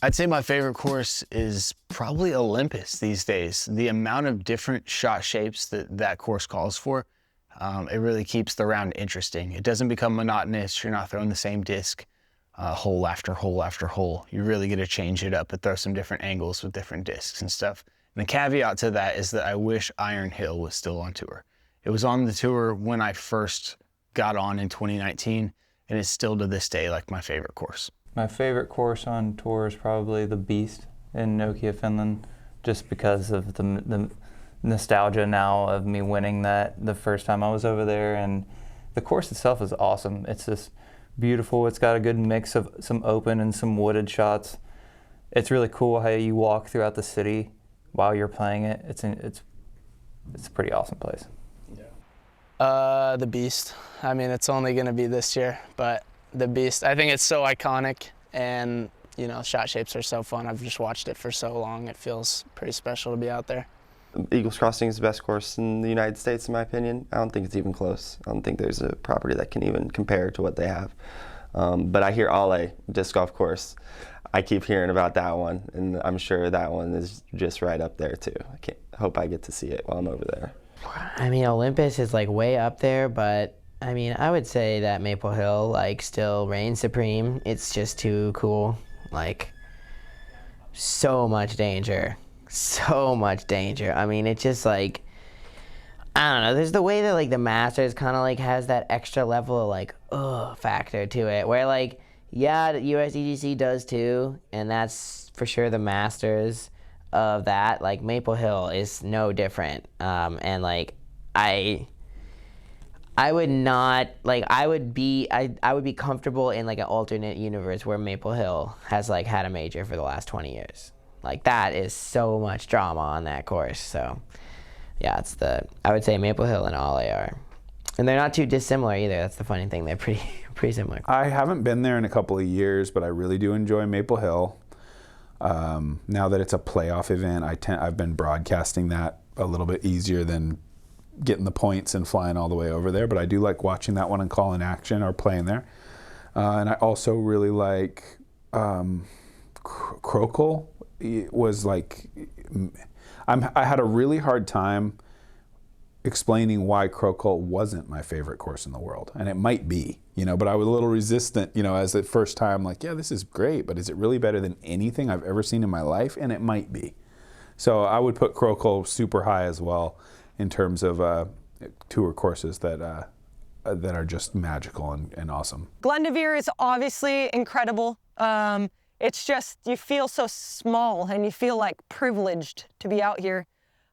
I'd say my favorite course is probably Olympus these days. The amount of different shot shapes that course calls for, it really keeps the round interesting. It doesn't become monotonous. You're not throwing the same disc hole after hole after hole. You really get to change it up and throw some different angles with different discs and stuff. And the caveat to that is that I wish Iron Hill was still on tour. It was on the tour when I first got on in 2019, and it's still to this day like my favorite course. My favorite course on tour is probably the Beast in Nokia, Finland, just because of the nostalgia now of me winning that the first time I was over there. And the course itself is awesome. It's just beautiful. It's got a good mix of some open and some wooded shots. It's really cool how you walk throughout the city while you're playing it. It's a pretty awesome place. The Beast. I mean, it's only going to be this year, but the Beast. I think it's so iconic, and you know, shot shapes are so fun. I've just watched it for so long. It feels pretty special to be out there. Eagles Crossing is the best course in the United States, in my opinion. I don't think it's even close. I don't think there's a property that can even compare to what they have. But I hear Ale disc golf course. I keep hearing about that one, and I'm sure that one is just right up there too. Hope I get to see it while I'm over there. I mean, Olympus is like way up there, but I mean, I would say that Maple Hill like still reigns supreme. It's just too cool. Like, so much danger. So much danger. I mean, it's just like, I don't know, there's the way that like the Masters kind of like has that extra level of like, factor to it, where like, yeah, the USDGC does too, and that's for sure the Masters of that. Like, Maple Hill is no different. And like, I would not, like, I would be comfortable in like an alternate universe where Maple Hill has like had a major for the last 20 years. Like, that is so much drama on that course. So yeah, I would say Maple Hill and Ale are, and they're not too dissimilar either. That's the funny thing. They're pretty similar. I haven't been there in a couple of years, but I really do enjoy Maple Hill. Now that it's a playoff event, I've been broadcasting that a little bit easier than getting the points and flying all the way over there, but I do like watching that one and calling action or playing there. And I also really like Crokel. It was like, I had a really hard time explaining why Crokel wasn't my favorite course in the world, and it might be, but I was a little resistant, as the first time, like, yeah, this is great, but is it really better than anything I've ever seen in my life? And it might be. So I would put Crokel super high as well in terms of tour courses that are just magical and awesome. Glendoveer is obviously incredible. It's just, you feel so small and you feel like privileged to be out here.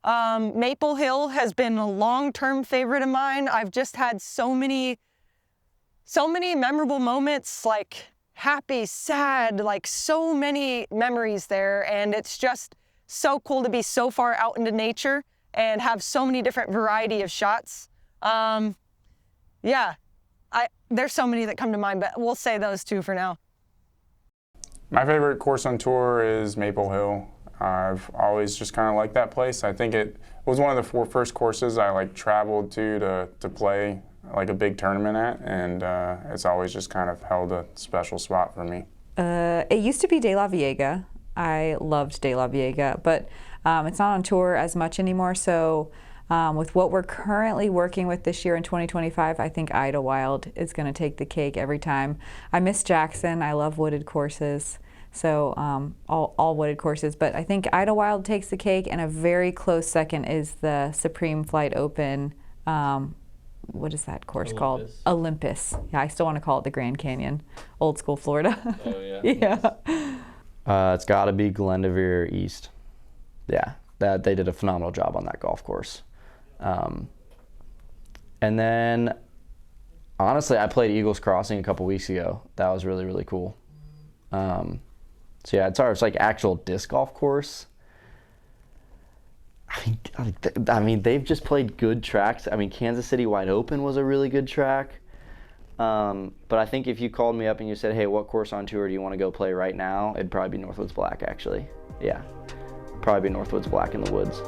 Maple Hill has been a long-term favorite of mine. I've just had so many memorable moments, like happy, sad, like so many memories there. And it's just so cool to be so far out into nature and have so many different variety of shots. Yeah, there's so many that come to mind, but we'll say those two for now. My favorite course on tour is Maple Hill. I've always just kind of liked that place. I think it was one of the first courses I traveled to play like a big tournament at, and it's always just kind of held a special spot for me. It used to be De La Viega. I loved De La Viega, but it's not on tour as much anymore. So with what we're currently working with this year in 2025, I think Idlewild is going to take the cake every time. I miss Jackson. I love wooded courses. So all wooded courses, but I think Idlewild takes the cake, and a very close second is the Supreme Flight Open. What is that course called? Olympus. Yeah, I still want to call it the Grand Canyon, old school Florida. Oh yeah. Yeah. It's got to be Glendoveer East. Yeah, they did a phenomenal job on that golf course. And then, honestly, I played Eagles Crossing a couple weeks ago. That was really, really cool. So yeah, it's like actual disc golf course. I mean, they've just played good tracks. I mean, Kansas City Wide Open was a really good track. But I think if you called me up and you said, hey, what course on tour do you want to go play right now? It'd probably be Northwoods Black, actually. Yeah, probably be Northwoods Black in the woods.